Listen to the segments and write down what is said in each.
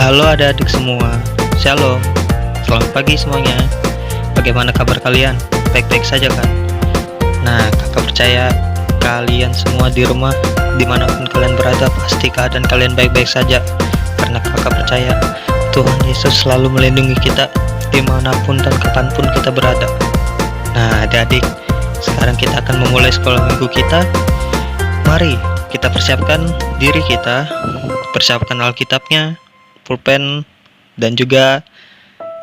Halo adik-adik semua, Shalom, selamat pagi semuanya. Bagaimana kabar kalian? Baik-baik saja kan? Nah, kakak percaya kalian semua di rumah, dimanapun kalian berada, pasti keadaan kalian baik-baik saja. Karena kakak percaya Tuhan Yesus selalu melindungi kita dimanapun dan kapanpun kita berada. Nah adik-adik, sekarang kita akan memulai sekolah minggu kita. Mari kita persiapkan diri kita, persiapkan Alkitabnya, pulpen, dan juga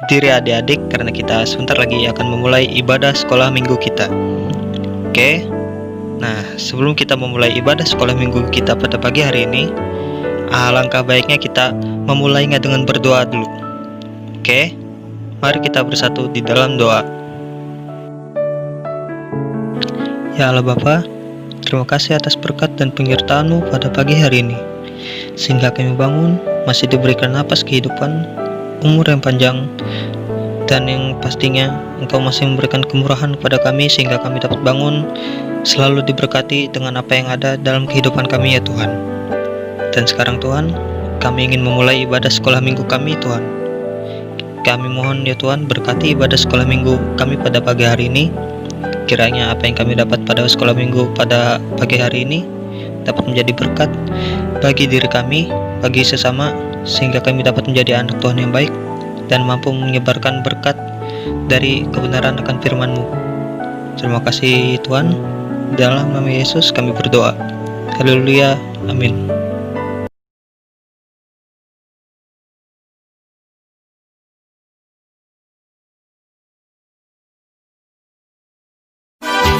diri adik-adik, karena kita sebentar lagi akan memulai ibadah sekolah minggu kita. Oke. Nah, sebelum kita memulai ibadah sekolah minggu kita pada pagi hari ini, alangkah baiknya kita memulainya dengan berdoa dulu. Oke. Mari kita bersatu di dalam doa. Ya Allah Bapa, terima kasih atas berkat dan penyertaan-Mu pada pagi hari ini, sehingga kami bangun masih diberikan napas kehidupan, umur yang panjang, dan yang pastinya Engkau masih memberikan kemurahan kepada kami sehingga kami dapat bangun selalu diberkati dengan apa yang ada dalam kehidupan kami ya Tuhan. Dan sekarang Tuhan, kami ingin memulai ibadah sekolah minggu kami Tuhan. Kami mohon ya Tuhan, berkati ibadah sekolah minggu kami pada pagi hari ini. Kiranya apa yang kami dapat pada sekolah minggu pada pagi hari ini dapat menjadi berkat bagi diri kami, bagi sesama, sehingga kami dapat menjadi anak Tuhan yang baik dan mampu menyebarkan berkat dari kebenaran akan firman-Mu. Terima kasih Tuhan, dalam nama Yesus kami berdoa. Haleluya, amin.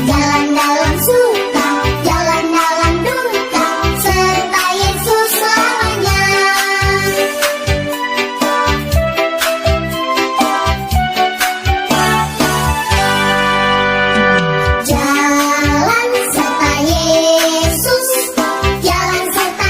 Jalan dalam suka, jalan dalam duka, serta Yesus selamanya. Jalan serta Yesus, jalan serta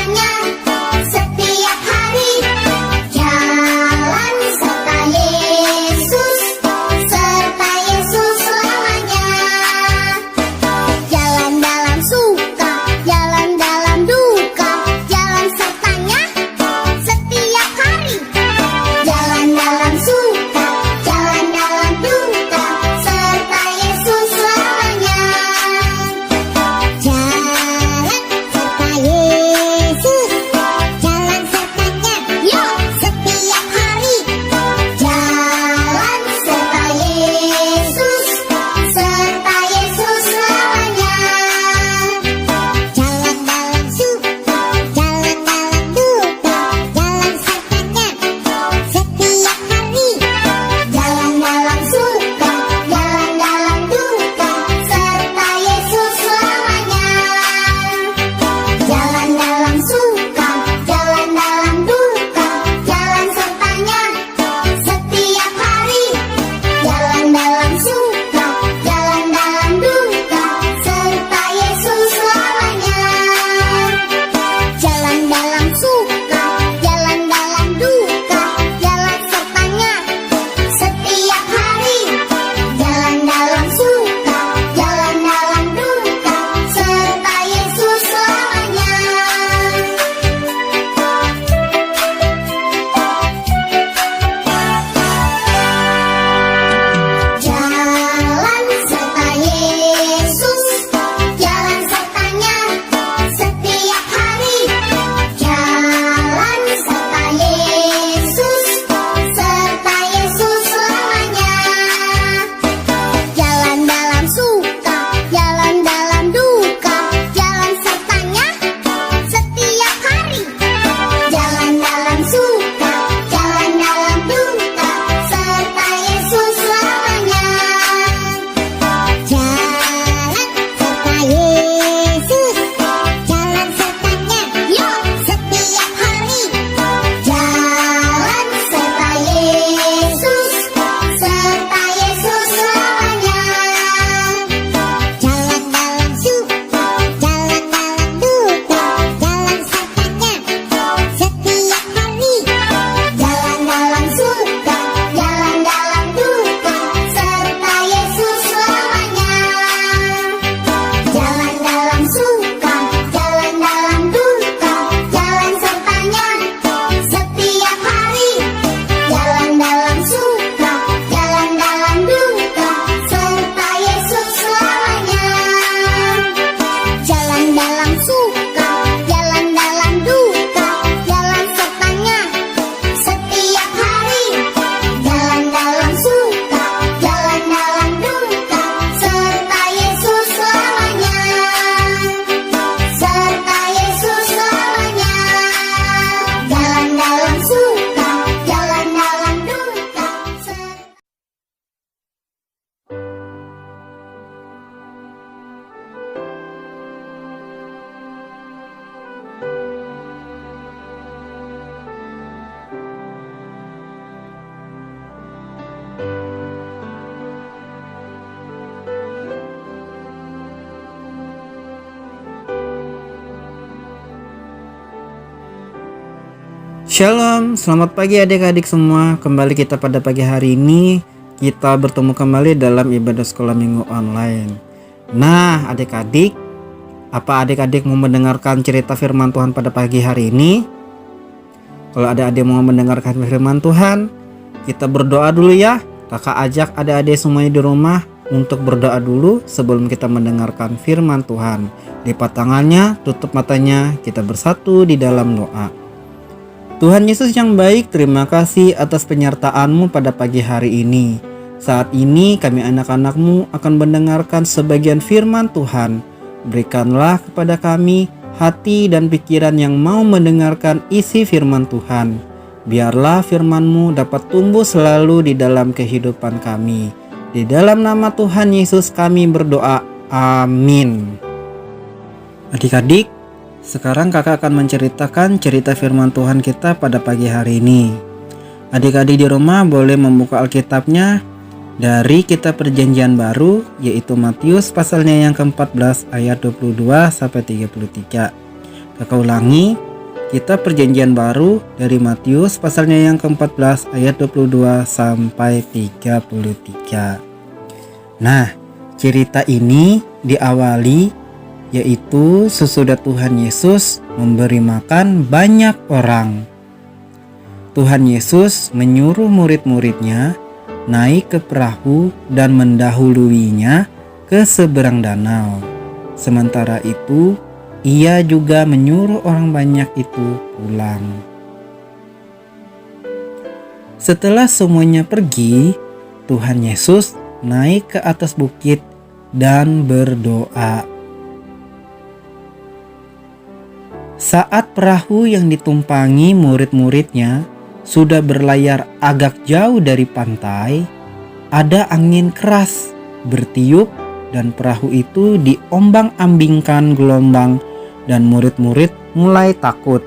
Shalom, selamat pagi adik-adik semua. Kembali kita pada pagi hari ini, kita bertemu kembali dalam ibadah sekolah minggu online. Nah, adik-adik, apa adik-adik mau mendengarkan cerita firman Tuhan pada pagi hari ini? Kalau ada adik mau mendengarkan firman Tuhan, kita berdoa dulu ya. Kakak ajak adik-adik semuanya di rumah untuk berdoa dulu sebelum kita mendengarkan firman Tuhan. Lipat tangannya, tutup matanya, kita bersatu di dalam doa. Tuhan Yesus yang baik, terima kasih atas penyertaan-Mu pada pagi hari ini. Saat ini kami anak-anak-Mu akan mendengarkan sebagian firman Tuhan. Berikanlah kepada kami hati dan pikiran yang mau mendengarkan isi firman Tuhan. Biarlah firman-Mu dapat tumbuh selalu di dalam kehidupan kami. Di dalam nama Tuhan Yesus kami berdoa. Amin. Adik-adik, sekarang kakak akan menceritakan cerita firman Tuhan kita pada pagi hari ini. Adik-adik di rumah boleh membuka Alkitabnya dari kitab Perjanjian Baru, yaitu Matius pasalnya yang ke-14 ayat 22 sampai 33. Kakak ulangi, kitab Perjanjian Baru dari Matius pasalnya yang ke-14 ayat 22 sampai 33. Nah, cerita ini diawali yaitu sesudah Tuhan Yesus memberi makan banyak orang. Tuhan Yesus menyuruh murid-muridnya naik ke perahu dan mendahuluinya ke seberang danau. Sementara itu, ia juga menyuruh orang banyak itu pulang. Setelah semuanya pergi, Tuhan Yesus naik ke atas bukit dan berdoa. Saat perahu yang ditumpangi murid-muridnya sudah berlayar agak jauh dari pantai, ada angin keras bertiup dan perahu itu diombang-ambingkan gelombang dan murid-murid mulai takut.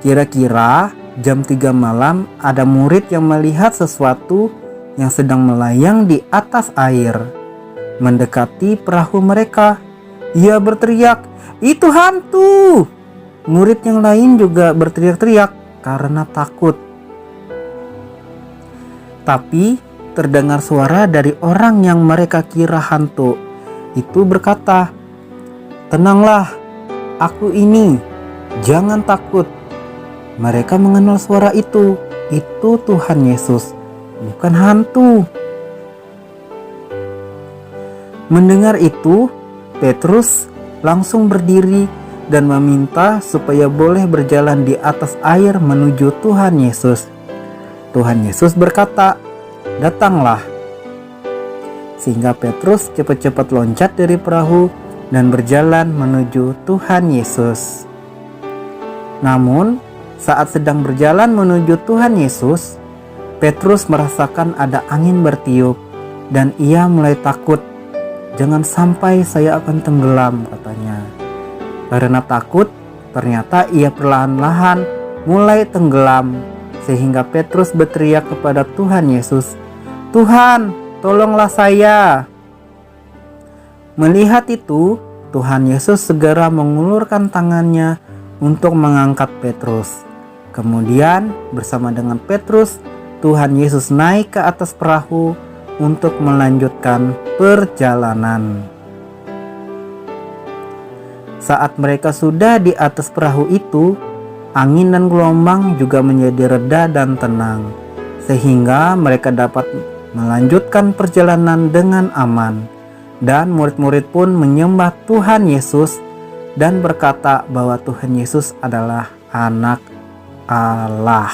Kira-kira jam 3 malam ada murid yang melihat sesuatu yang sedang melayang di atas air mendekati perahu mereka. Ia berteriak, "Itu hantu!" Murid yang lain juga berteriak-teriak karena takut. Tapi terdengar suara dari orang yang mereka kira hantu. Itu berkata, "Tenanglah, aku ini, jangan takut." Mereka mengenal suara itu Tuhan Yesus, bukan hantu. Mendengar itu, Petrus langsung berdiri dan meminta supaya boleh berjalan di atas air menuju Tuhan Yesus. Tuhan Yesus berkata, "Datanglah." Sehingga Petrus cepat-cepat loncat dari perahu dan berjalan menuju Tuhan Yesus. Namun, saat sedang berjalan menuju Tuhan Yesus, Petrus merasakan ada angin bertiup dan ia mulai takut. "Jangan sampai saya akan tenggelam," katanya. Karena takut, ternyata ia perlahan-lahan mulai tenggelam, sehingga Petrus berteriak kepada Tuhan Yesus, "Tuhan, tolonglah saya." Melihat itu, Tuhan Yesus segera mengulurkan tangannya untuk mengangkat Petrus. Kemudian bersama dengan Petrus, Tuhan Yesus naik ke atas perahu untuk melanjutkan perjalanan. Saat mereka sudah di atas perahu itu, angin dan gelombang juga menjadi reda dan tenang, sehingga mereka dapat melanjutkan perjalanan dengan aman. Dan murid-murid pun menyembah Tuhan Yesus dan berkata bahwa Tuhan Yesus adalah Anak Allah.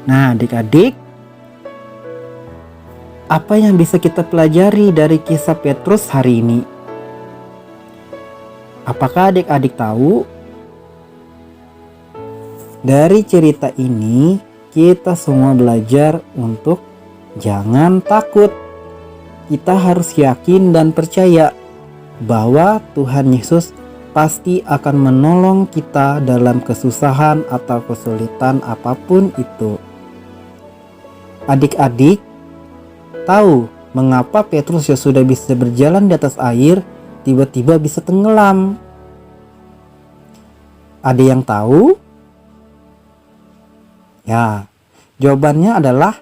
Nah, adik-adik, apa yang bisa kita pelajari dari kisah Petrus hari ini? Apakah adik-adik tahu? Dari cerita ini, kita semua belajar untuk jangan takut. Kita harus yakin dan percaya bahwa Tuhan Yesus pasti akan menolong kita dalam kesusahan atau kesulitan apapun itu. Adik-adik tahu mengapa Petrus yang sudah bisa berjalan di atas air tiba-tiba bisa tenggelam? Ada yang tahu? Ya, jawabannya adalah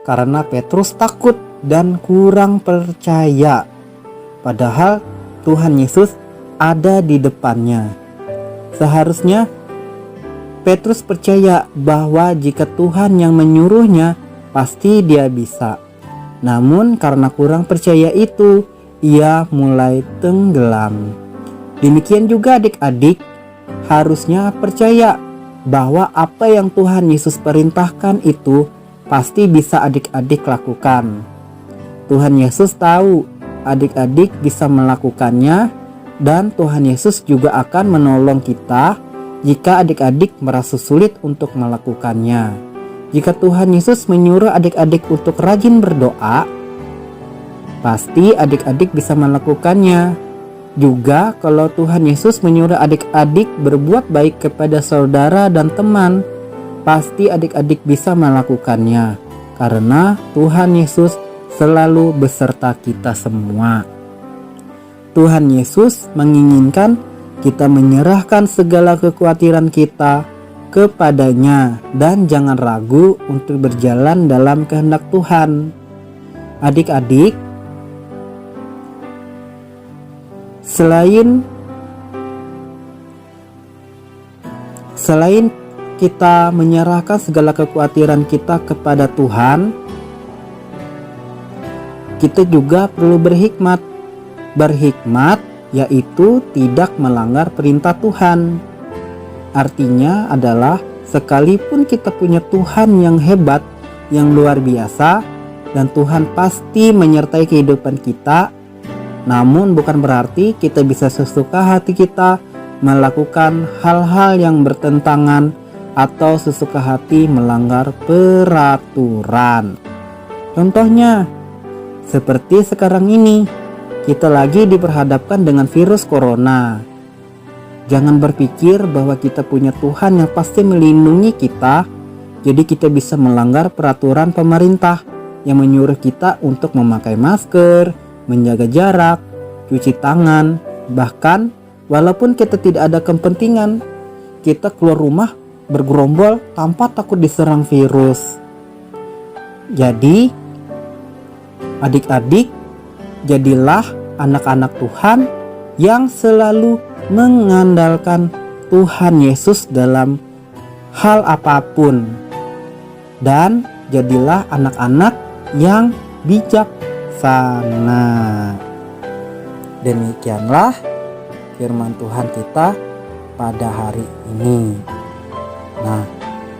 karena Petrus takut dan kurang percaya. Padahal Tuhan Yesus ada di depannya. Seharusnya Petrus percaya bahwa jika Tuhan yang menyuruhnya, pasti dia bisa. Namun karena kurang percaya itu, ia mulai tenggelam. Demikian juga adik-adik harusnya percaya bahwa apa yang Tuhan Yesus perintahkan itu pasti bisa adik-adik lakukan. Tuhan Yesus tahu adik-adik bisa melakukannya, dan Tuhan Yesus juga akan menolong kita jika adik-adik merasa sulit untuk melakukannya. Jika Tuhan Yesus menyuruh adik-adik untuk rajin berdoa, pasti adik-adik bisa melakukannya. Juga kalau Tuhan Yesus menyuruh adik-adik berbuat baik kepada saudara dan teman, pasti adik-adik bisa melakukannya. Karena Tuhan Yesus selalu beserta kita semua. Tuhan Yesus menginginkan kita menyerahkan segala kekhawatiran kita kepadanya dan jangan ragu untuk berjalan dalam kehendak Tuhan. Adik-adik, selain kita menyerahkan segala kekhawatiran kita kepada Tuhan, kita juga perlu berhikmat. Berhikmat yaitu tidak melanggar perintah Tuhan. Artinya adalah sekalipun kita punya Tuhan yang hebat, yang luar biasa, dan Tuhan pasti menyertai kehidupan kita, namun bukan berarti kita bisa sesuka hati kita melakukan hal-hal yang bertentangan atau sesuka hati melanggar peraturan. Contohnya, seperti sekarang ini, kita lagi diperhadapkan dengan virus corona. Jangan berpikir bahwa kita punya Tuhan yang pasti melindungi kita, jadi kita bisa melanggar peraturan pemerintah yang menyuruh kita untuk memakai masker, menjaga jarak, cuci tangan, bahkan walaupun kita tidak ada kepentingan, kita keluar rumah bergerombol tanpa takut diserang virus. Jadi, adik-adik, jadilah anak-anak Tuhan yang selalu mengandalkan Tuhan Yesus dalam hal apapun. Dan jadilah anak-anak yang bijaksana. Demikianlah firman Tuhan kita pada hari ini. Nah,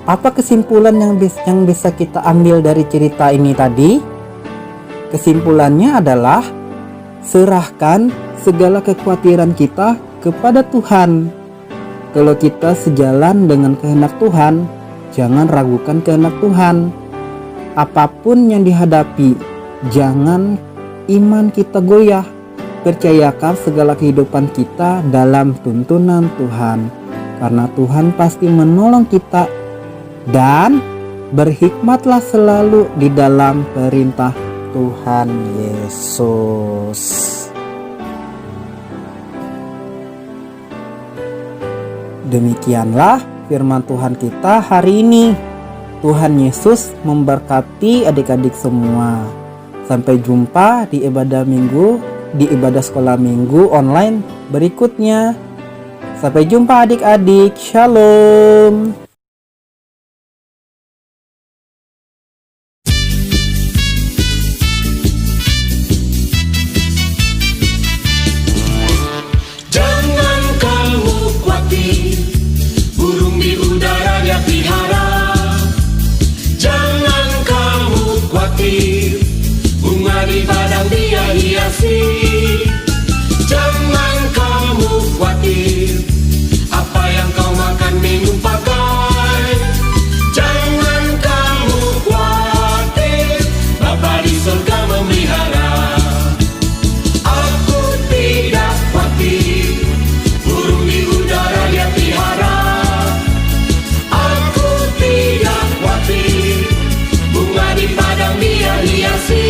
apa kesimpulan yang bisa kita ambil dari cerita ini tadi? Kesimpulannya adalah serahkan segala kekhawatiran kita kepada Tuhan. Kalau kita sejalan dengan kehendak Tuhan, jangan ragukan kehendak Tuhan. Apapun yang dihadapi, jangan iman kita goyah. Percayakan segala kehidupan kita dalam tuntunan Tuhan, karena Tuhan pasti menolong kita. Dan berhikmatlah selalu di dalam perintah Tuhan Yesus. Demikianlah firman Tuhan kita hari ini. Tuhan Yesus memberkati adik-adik semua. Sampai jumpa di ibadah sekolah minggu online berikutnya. Sampai jumpa adik-adik. Shalom. Jangan kamu khawatir, burung di udara dia pelihara. Jangan kamu khawatir, bunga di padang dia hiasi. Jangan kamu khawatir, apa yang kau makan, minum, pakai. Jangan kamu khawatir, Bapa di surga memelihara. Aku tidak khawatir, burung di udara dia pelihara. Aku tidak khawatir, bunga di padang dia hiasi.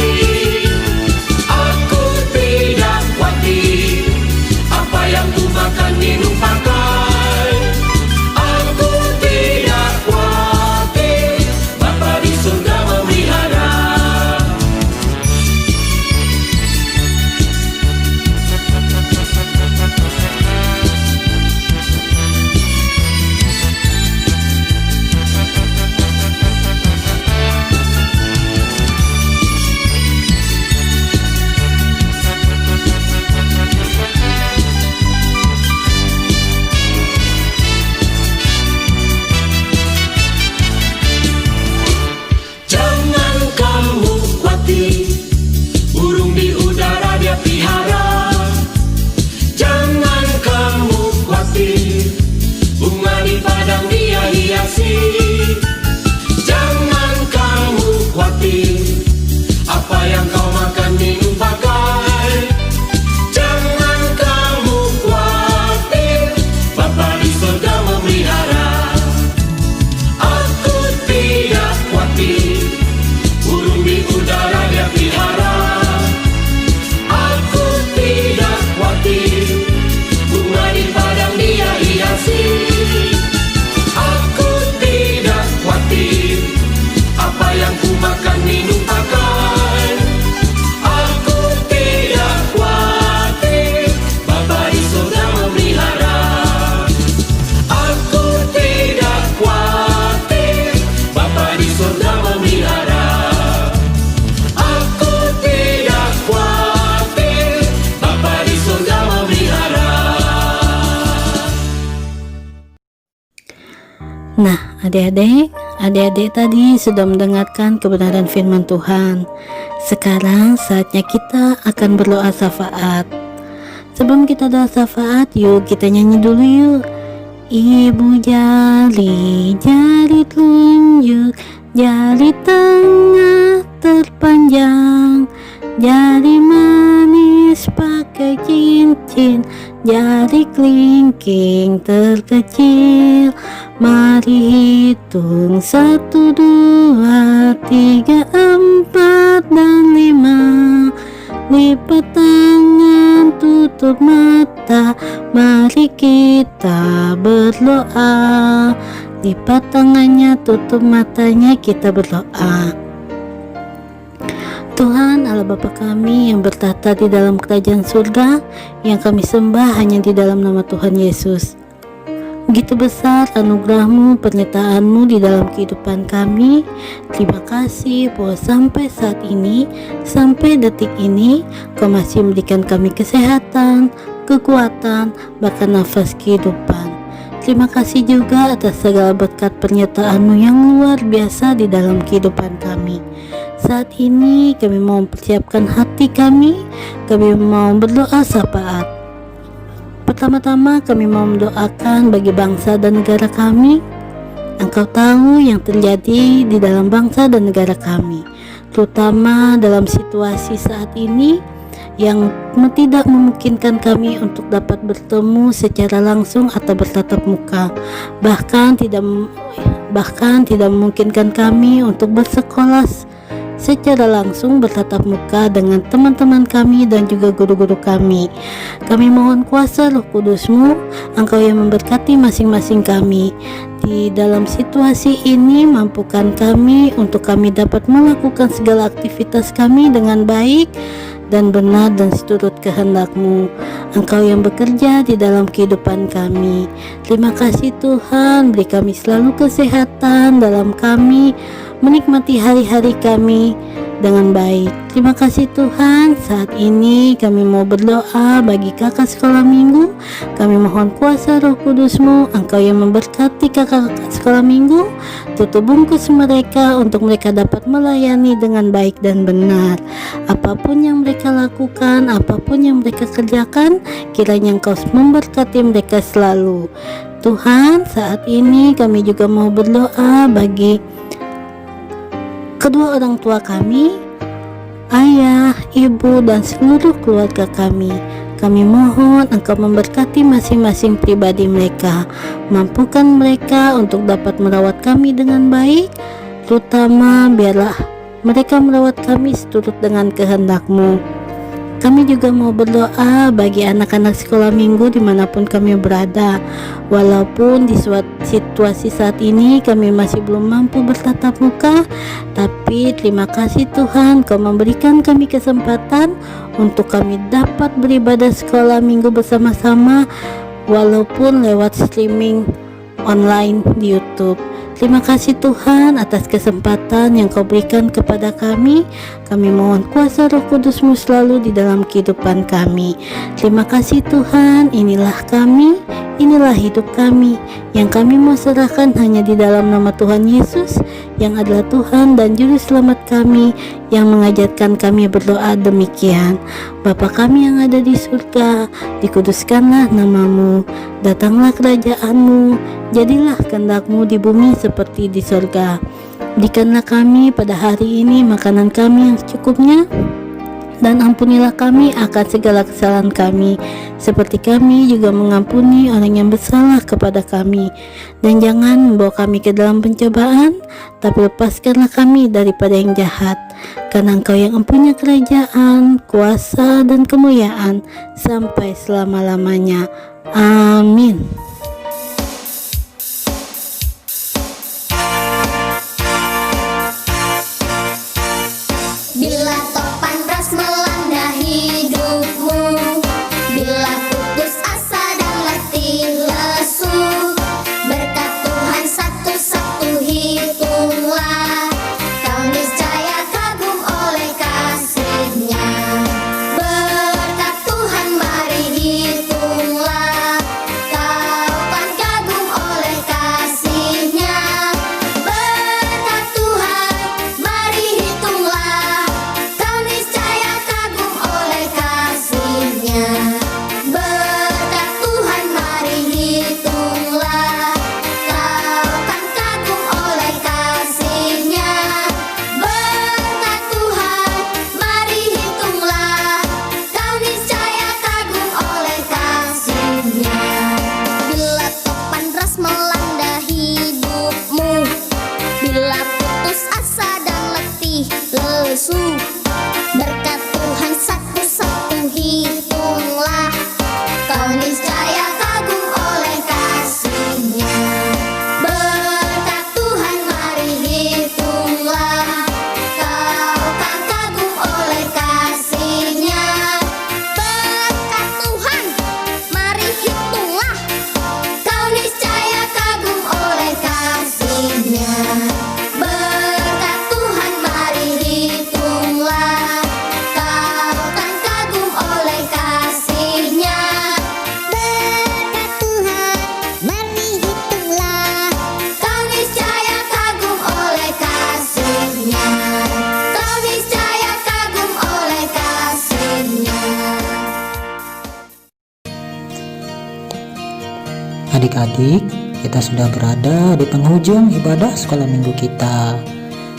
Nah, adik-adik tadi sudah mendengarkan kebenaran firman Tuhan. Sekarang saatnya kita akan berdoa syafaat. Sebelum kita doa syafaat, yuk kita nyanyi dulu yuk. Ibu jari, jari telunjuk, jari tengah terpanjang, jari manis pakai cincin, jari kelingking terkecil. Mari hitung 1, 2, 3, 4, dan 5. Lipat tangan, tutup mata, mari kita berdoa. Lipat tangannya, tutup matanya, kita berdoa. Tuhan Allah Bapa kami yang bertata di dalam kerajaan surga, yang kami sembah hanya di dalam nama Tuhan Yesus. Begitu besar anugerah-Mu, penyertaan-Mu di dalam kehidupan kami. Terima kasih bahwa sampai saat ini, sampai detik ini, Kau masih memberikan kami kesehatan, kekuatan, bahkan nafas kehidupan. Terima kasih juga atas segala berkat penyertaan-Mu yang luar biasa di dalam kehidupan kami. Saat ini kami mau mempersiapkan hati kami mau berdoa syafaat. Pertama-tama kami mau mendoakan bagi bangsa dan negara kami. Engkau tahu yang terjadi di dalam bangsa dan negara kami, terutama dalam situasi saat ini yang tidak memungkinkan kami untuk dapat bertemu secara langsung atau bertatap muka, bahkan tidak memungkinkan kami untuk bersekolah secara langsung bertatap muka dengan teman-teman kami dan juga guru-guru kami. Kami mohon kuasa Roh Kudus-Mu, Engkau yang memberkati masing-masing kami. Di dalam situasi ini, mampukan kami untuk kami dapat melakukan segala aktivitas kami dengan baik dan benar dan seturut kehendak-Mu. Engkau yang bekerja di dalam kehidupan kami. Terima kasih Tuhan, beri kami selalu kesehatan dalam kami menikmati hari-hari kami dengan baik. Terima kasih Tuhan. Saat ini kami mau berdoa bagi kakak sekolah minggu. Kami mohon kuasa Roh Kudus-Mu, Engkau yang memberkati kakak sekolah minggu. Tutup bungkus mereka untuk mereka dapat melayani dengan baik dan benar. Apapun yang mereka lakukan, apapun yang mereka kerjakan, kiranya Engkau memberkati mereka selalu. Tuhan, saat ini kami juga mau berdoa bagi kedua orang tua kami, ayah, ibu, dan seluruh keluarga kami. Kami mohon Engkau memberkati masing-masing pribadi mereka. Mampukan mereka untuk dapat merawat kami dengan baik, terutama biarlah mereka merawat kami seturut dengan kehendak-Mu. Kami juga mau berdoa bagi anak-anak sekolah minggu dimanapun kami berada. Walaupun di situasi saat ini kami masih belum mampu bertatap muka, tapi terima kasih Tuhan, Kau memberikan kami kesempatan untuk kami dapat beribadah sekolah minggu bersama-sama, walaupun lewat streaming online di YouTube. Terima kasih Tuhan atas kesempatan yang Kau berikan kepada kami. Kami mohon kuasa Roh Kudus-Mu selalu di dalam kehidupan kami. Terima kasih Tuhan, inilah kami, inilah hidup kami, yang kami mau serahkan hanya di dalam nama Tuhan Yesus, yang adalah Tuhan dan Juru Selamat kami, yang mengajarkan kami berdoa demikian. Bapa kami yang ada di surga, dikuduskanlah nama-Mu, datanglah kerajaan-Mu, jadilah kehendak-Mu di bumi seperti di surga. Berikanlah kami pada hari ini makanan kami yang secukupnya, dan ampunilah kami akan segala kesalahan kami, seperti kami juga mengampuni orang yang bersalah kepada kami. Dan jangan membawa kami ke dalam pencobaan, tapi lepaskanlah kami daripada yang jahat, karena Engkau yang mempunyai kerajaan, kuasa, dan kemuliaan sampai selama-lamanya. Amin. Bila topan ras melanda hidupmu, bila putus asa dan letih lesu, berkat Tuhan satu-satu hitunglah, kau niscaya kagum oleh kasih-Nya. Berkat Tuhan mari hitunglah, kau lesu. Berkat Tuhan satu-satu hitunglah, kau niscaya kagum oleh kasih-Nya. Berkat Tuhan mari hitunglah, kau kan kagum oleh kasih-Nya. Berkat Tuhan mari hitunglah, kau niscaya kagum oleh kasih-Nya. Berkat Tuhan mari hitunglah, kau kan kagum oleh kasih-Nya. Berkat Tuhan mari hitunglah, kau niscaya kagum oleh kasih-Nya. Kau niscaya kagum oleh kasih-Nya. Adik-adik, kita sudah berada di penghujung ibadah sekolah minggu kita.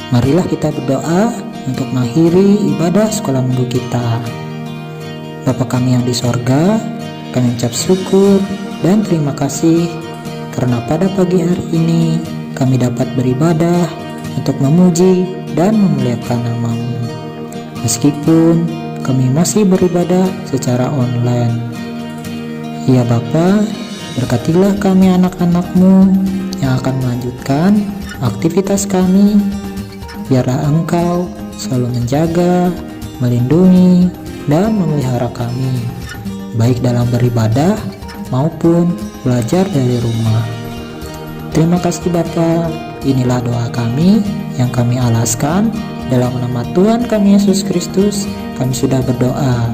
Marilah kita berdoa untuk mengakhiri ibadah sekolah minggu kita. Bapa kami yang di sorga, kami ucap syukur dan terima kasih karena pada pagi hari ini kami dapat beribadah untuk memuji dan memuliakan nama-Mu. Meskipun kami masih beribadah secara online. Ya Bapa, berkatilah kami anak-anak-Mu yang akan melanjutkan aktivitas kami. Biarlah Engkau selalu menjaga, melindungi, dan memelihara kami, baik dalam beribadah maupun belajar dari rumah. Terima kasih Bapa. Inilah doa kami yang kami alaskan dalam nama Tuhan kami Yesus Kristus. Kami sudah berdoa.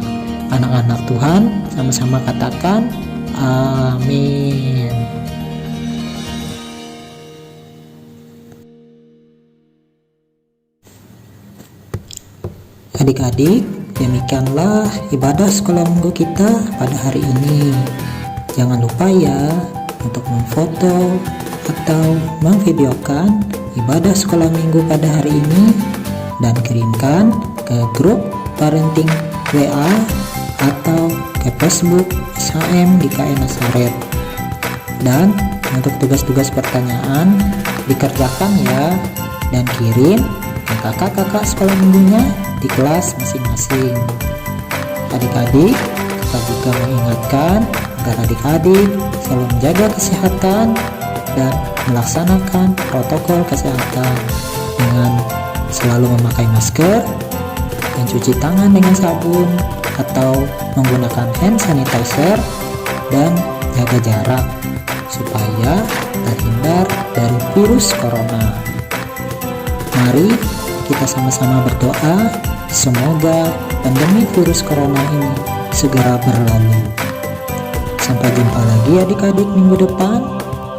Anak-anak Tuhan sama-sama katakan amin. Adik-adik, demikianlah ibadah sekolah minggu kita pada hari ini. Jangan lupa ya untuk memfoto atau memvideokan ibadah sekolah minggu pada hari ini dan kirimkan ke grup parenting WA atau ke Facebook SHM GKI Nazaret. Dan untuk tugas-tugas pertanyaan dikerjakan ya, dan kirim ke kakak-kakak sekolah minggunya di kelas masing-masing. Adik-adik, kita juga mengingatkan agar adik-adik selalu menjaga kesehatan dan melaksanakan protokol kesehatan dengan selalu memakai masker, mencuci tangan dengan sabun atau menggunakan hand sanitizer, dan jaga jarak supaya terhindar dari virus corona. Mari kita sama-sama berdoa semoga pandemi virus corona ini segera berlalu. Sampai jumpa lagi adik-adik minggu depan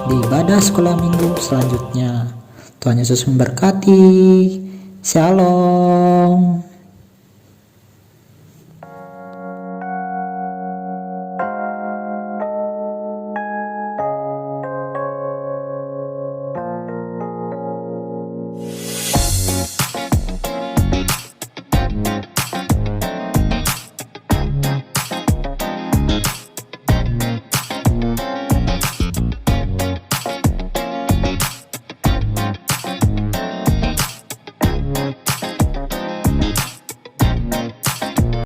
di ibadah sekolah minggu selanjutnya. Tuhan Yesus memberkati. Shalom.